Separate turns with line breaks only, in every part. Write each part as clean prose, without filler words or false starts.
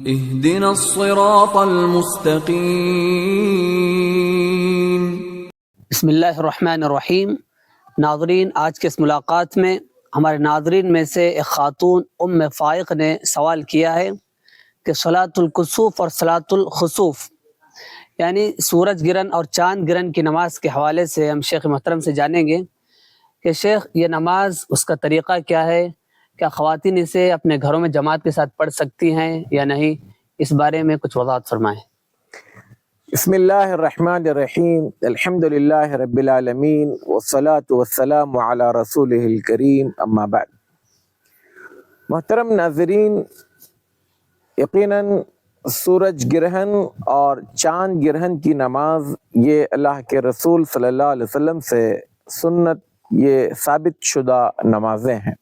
اهدنا الصراط المستقیم۔
بسم اللہ الرحمن الرحیم۔ ناظرین، آج کے اس ملاقات میں ہمارے ناظرین میں سے ایک خاتون ام فائق نے سوال کیا ہے کہ صلاۃ الکسوف اور صلاۃ الخسوف یعنی سورج گرہن اور چاند گرہن کی نماز کے حوالے سے ہم شیخ محترم سے جانیں گے کہ شیخ، یہ نماز اس کا طریقہ کیا ہے؟ کیا خواتین اسے اپنے گھروں میں جماعت کے ساتھ پڑھ سکتی ہیں یا نہیں؟ اس بارے میں کچھ وضاحت فرمائیں۔
بسم اللہ الرحمن الرحیم، الحمد للہ رب العالمین، والصلاة والسلام علی رسولہ الکریم، اما بعد۔ محترم ناظرین، یقیناً سورج گرہن اور چاند گرہن کی نماز یہ اللہ کے رسول صلی اللہ علیہ وسلم سے سنت، یہ ثابت شدہ نمازیں ہیں۔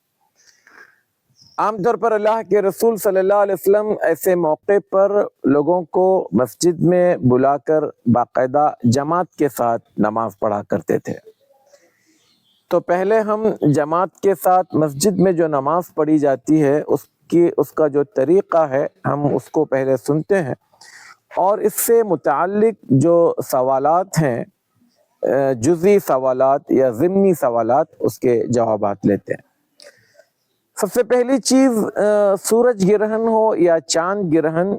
عام طور پر اللہ کے رسول صلی اللہ علیہ وسلم ایسے موقع پر لوگوں کو مسجد میں بلا کر باقاعدہ جماعت کے ساتھ نماز پڑھا کرتے تھے۔ تو پہلے ہم جماعت کے ساتھ مسجد میں جو نماز پڑھی جاتی ہے اس کا جو طریقہ ہے ہم اس کو پہلے سنتے ہیں، اور اس سے متعلق جو سوالات ہیں، جزئی سوالات یا ضمنی سوالات، اس کے جوابات لیتے ہیں۔ سب سے پہلی چیز، سورج گرہن ہو یا چاند گرہن،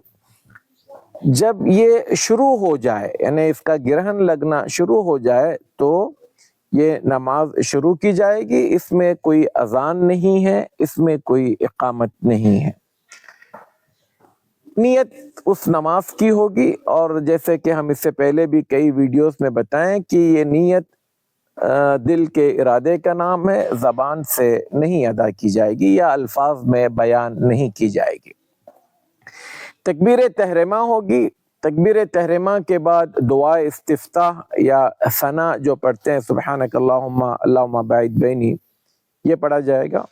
جب یہ شروع ہو جائے، یعنی اس کا گرہن لگنا شروع ہو جائے، تو یہ نماز شروع کی جائے گی۔ اس میں کوئی اذان نہیں ہے، اس میں کوئی اقامت نہیں ہے۔ نیت اس نماز کی ہوگی، اور جیسے کہ ہم اس سے پہلے بھی کئی ویڈیوز میں بتائیں کہ یہ نیت دل کے ارادے کا نام ہے، زبان سے نہیں ادا کی جائے گی یا الفاظ میں بیان نہیں کی جائے گی۔ تکبیر تحریمہ ہوگی۔ تکبیر تحریمہ کے بعد دعائے استفتاح یا ثنا جو پڑھتے ہیں، سبحانک اللہم اللہم باعد بینی، یہ پڑھا جائے گا۔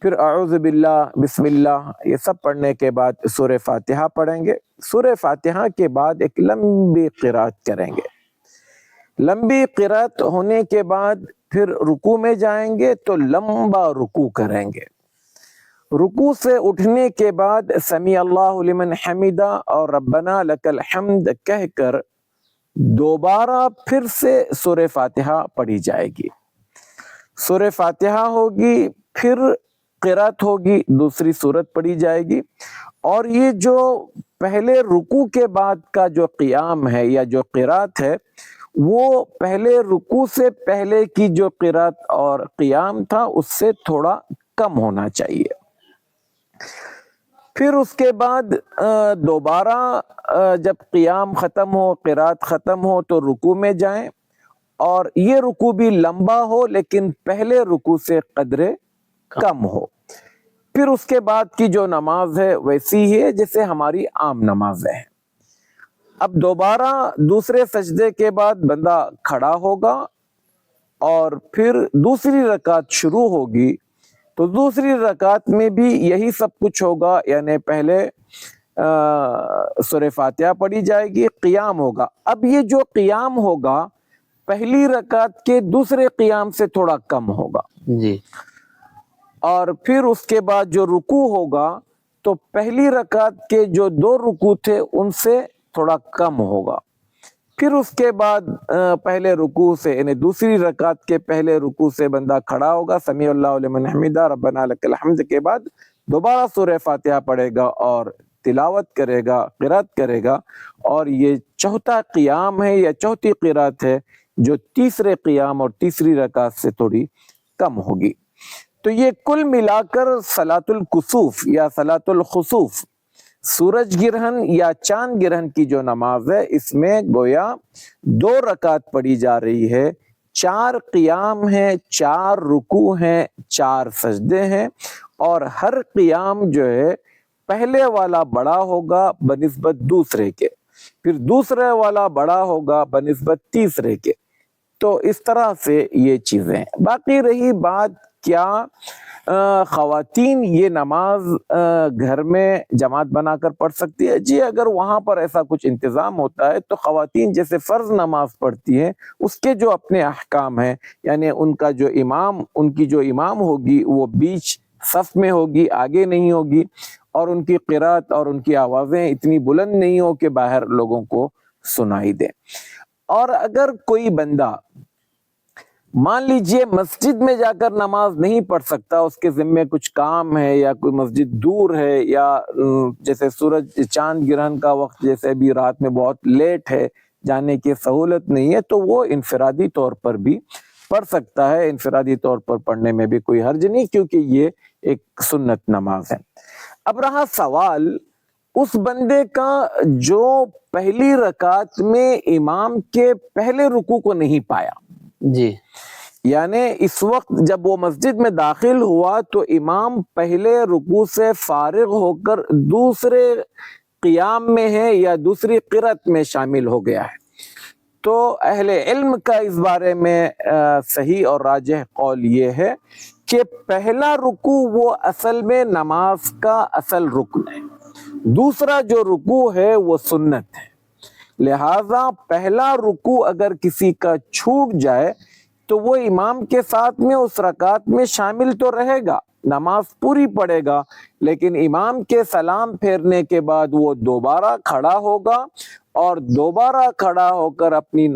پھر اعوذ باللہ، بسم اللہ، یہ سب پڑھنے کے بعد سورہ فاتحہ پڑھیں گے۔ سورہ فاتحہ کے بعد ایک لمبی قرات کریں گے۔ لمبی قرات ہونے کے بعد پھر رکوع میں جائیں گے تو لمبا رکوع کریں گے۔ رکوع سے اٹھنے کے بعد سمیع اللہ لمن حمدہ اور ربنا لک الحمد کہہ کر دوبارہ پھر سے سورہ فاتحہ پڑھی جائے گی۔ سورہ فاتحہ ہوگی، پھر قرات ہوگی، دوسری سورت پڑھی جائے گی، اور یہ جو پہلے رکوع کے بعد کا جو قیام ہے یا جو قرات ہے، وہ پہلے رکوع سے پہلے کی جو قرات اور قیام تھا اس سے تھوڑا کم ہونا چاہیے۔ پھر اس کے بعد دوبارہ جب قیام ختم ہو، قرات ختم ہو، تو رکوع میں جائیں، اور یہ رکوع بھی لمبا ہو لیکن پہلے رکوع سے قدرے کم ہو۔ پھر اس کے بعد کی جو نماز ہے ویسی ہی ہے جیسے ہماری عام نمازیں ہیں۔ اب دوبارہ دوسرے سجدے کے بعد بندہ کھڑا ہوگا، اور پھر دوسری رکعت شروع ہوگی، تو دوسری رکعت میں بھی یہی سب کچھ ہوگا، یعنی پہلے سورہ فاتحہ پڑھی جائے گی، قیام ہوگا۔ اب یہ جو قیام ہوگا پہلی رکعت کے دوسرے قیام سے تھوڑا کم ہوگا
جی،
اور پھر اس کے بعد جو رکوع ہوگا تو پہلی رکعت کے جو 2 رکوع تھے ان سے تھوڑا کم ہوگا۔ پھر اس کے بعد پہلے رکوع سے، یعنی دوسری رکعت کے پہلے رکوع سے بندہ کھڑا ہوگا، سمیع اللہ لمن حمدہ ربنا لک الحمد کے بعد دوبارہ سورہ فاتحہ پڑھے گا اور تلاوت کرے گا، قرات کرے گا، اور یہ چوتھا قیام ہے یا چوتھی قرات ہے جو تیسرے قیام اور تیسری رکعت سے تھوڑی کم ہوگی۔ تو یہ کل ملا کر صلاۃ الکسوف یا صلاۃ الخسوف، سورج گرہن یا چاند گرہن کی جو نماز ہے، اس میں گویا 2 رکعت پڑھی جا رہی ہے، 4 قیام ہیں، 4 رکوع ہیں، 4 سجدے ہیں، اور ہر قیام جو ہے پہلے والا بڑا ہوگا بنسبت دوسرے کے، پھر دوسرے والا بڑا ہوگا بنسبت تیسرے کے۔ تو اس طرح سے یہ چیزیں ہیں۔ باقی رہی بات کیا خواتین یہ نماز گھر میں جماعت بنا کر پڑھ سکتی ہے؟ جی، اگر وہاں پر ایسا کچھ انتظام ہوتا ہے تو خواتین جیسے فرض نماز پڑھتی ہیں اس کے جو اپنے احکام ہیں، یعنی ان کا جو امام، ان کی جو امام ہوگی وہ بیچ صف میں ہوگی، آگے نہیں ہوگی، اور ان کی قرات اور ان کی آوازیں اتنی بلند نہیں ہو کہ باہر لوگوں کو سنائی دے۔ اور اگر کوئی بندہ مان لیجئے مسجد میں جا کر نماز نہیں پڑھ سکتا، اس کے ذمے کچھ کام ہے یا کوئی مسجد دور ہے، یا جیسے سورج چاند گرہن کا وقت جیسے ابھی رات میں بہت لیٹ ہے، جانے کی سہولت نہیں ہے، تو وہ انفرادی طور پر بھی پڑھ سکتا ہے۔ انفرادی طور پر پڑھنے میں بھی کوئی حرج نہیں، کیونکہ یہ ایک سنت نماز ہے۔ اب رہا سوال اس بندے کا جو پہلی رکعت میں امام کے پہلے رکوع کو نہیں پایا،
جی،
یعنی اس وقت جب وہ مسجد میں داخل ہوا تو امام پہلے رکوع سے فارغ ہو کر دوسرے قیام میں ہے یا دوسری قرات میں شامل ہو گیا ہے، تو اہل علم کا اس بارے میں صحیح اور راجح قول یہ ہے کہ پہلا رکوع وہ اصل میں نماز کا اصل رکن ہے، دوسرا جو رکوع ہے وہ سنت ہے۔ لہذا پہلا رکوع اگر کسی کا چھوٹ جائے تو وہ امام کے ساتھ میں اس رکعت میں شامل تو رہے گا، نماز پوری پڑھے گا، لیکن امام کے سلام پھیرنے کے بعد وہ دوبارہ کھڑا ہوگا اور دوبارہ کھڑا ہو کر اپنی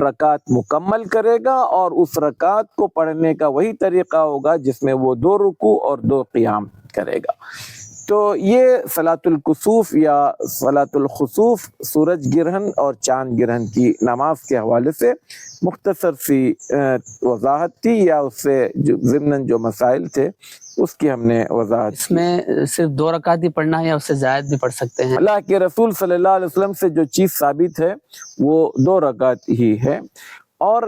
رکعت مکمل کرے گا، اور اس رکعت کو پڑھنے کا وہی طریقہ ہوگا جس میں وہ 2 رکوع اور 2 قیام کرے گا۔ تو یہ صلاۃ الکسوف یا صلاۃ الخسوف، سورج گرہن اور چاند گرہن کی نماز کے حوالے سے مختصر سی وضاحت تھی، یا اس سے ضمناً جو مسائل تھے اس کی ہم نے وضاحت۔
اس میں صرف 2 رکعت ہی پڑھنا ہے یا اس سے زائد بھی پڑھ سکتے ہیں؟
اللہ کے رسول صلی اللہ علیہ وسلم سے جو چیز ثابت ہے وہ 2 رکعت ہی ہے، اور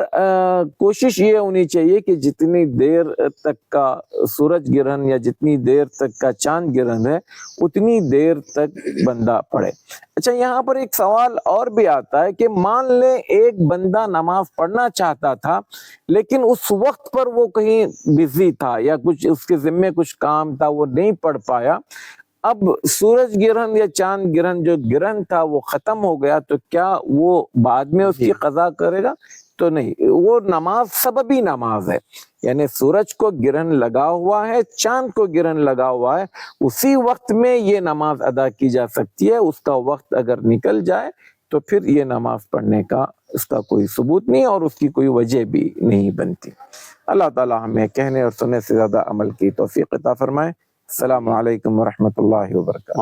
کوشش یہ ہونی چاہیے کہ جتنی دیر تک کا سورج گرہن یا جتنی دیر تک کا چاند گرہن ہے اتنی دیر تک بندہ پڑھے۔ اچھا، یہاں پر ایک سوال اور بھی آتا ہے کہ مان لے ایک بندہ نماز پڑھنا چاہتا تھا لیکن اس وقت پر وہ کہیں بزی تھا یا کچھ اس کے ذمے کچھ کام تھا، وہ نہیں پڑھ پایا، اب سورج گرہن یا چاند گرہن جو گرہن تھا وہ ختم ہو گیا، تو کیا وہ بعد میں اس کی قضا کرے گا؟ تو نہیں، وہ نماز سببی نماز ہے، یعنی سورج کو گرہن لگا ہوا ہے، چاند کو گرہن لگا ہوا ہے، اسی وقت میں یہ نماز ادا کی جا سکتی ہے۔ اس کا وقت اگر نکل جائے تو پھر یہ نماز پڑھنے کا اس کا کوئی ثبوت نہیں اور اس کی کوئی وجہ بھی نہیں بنتی۔ اللہ تعالی ہمیں کہنے اور سننے سے زیادہ عمل کی توفیق عطا فرمائے۔ السلام علیکم ورحمۃ اللہ وبرکاتہ۔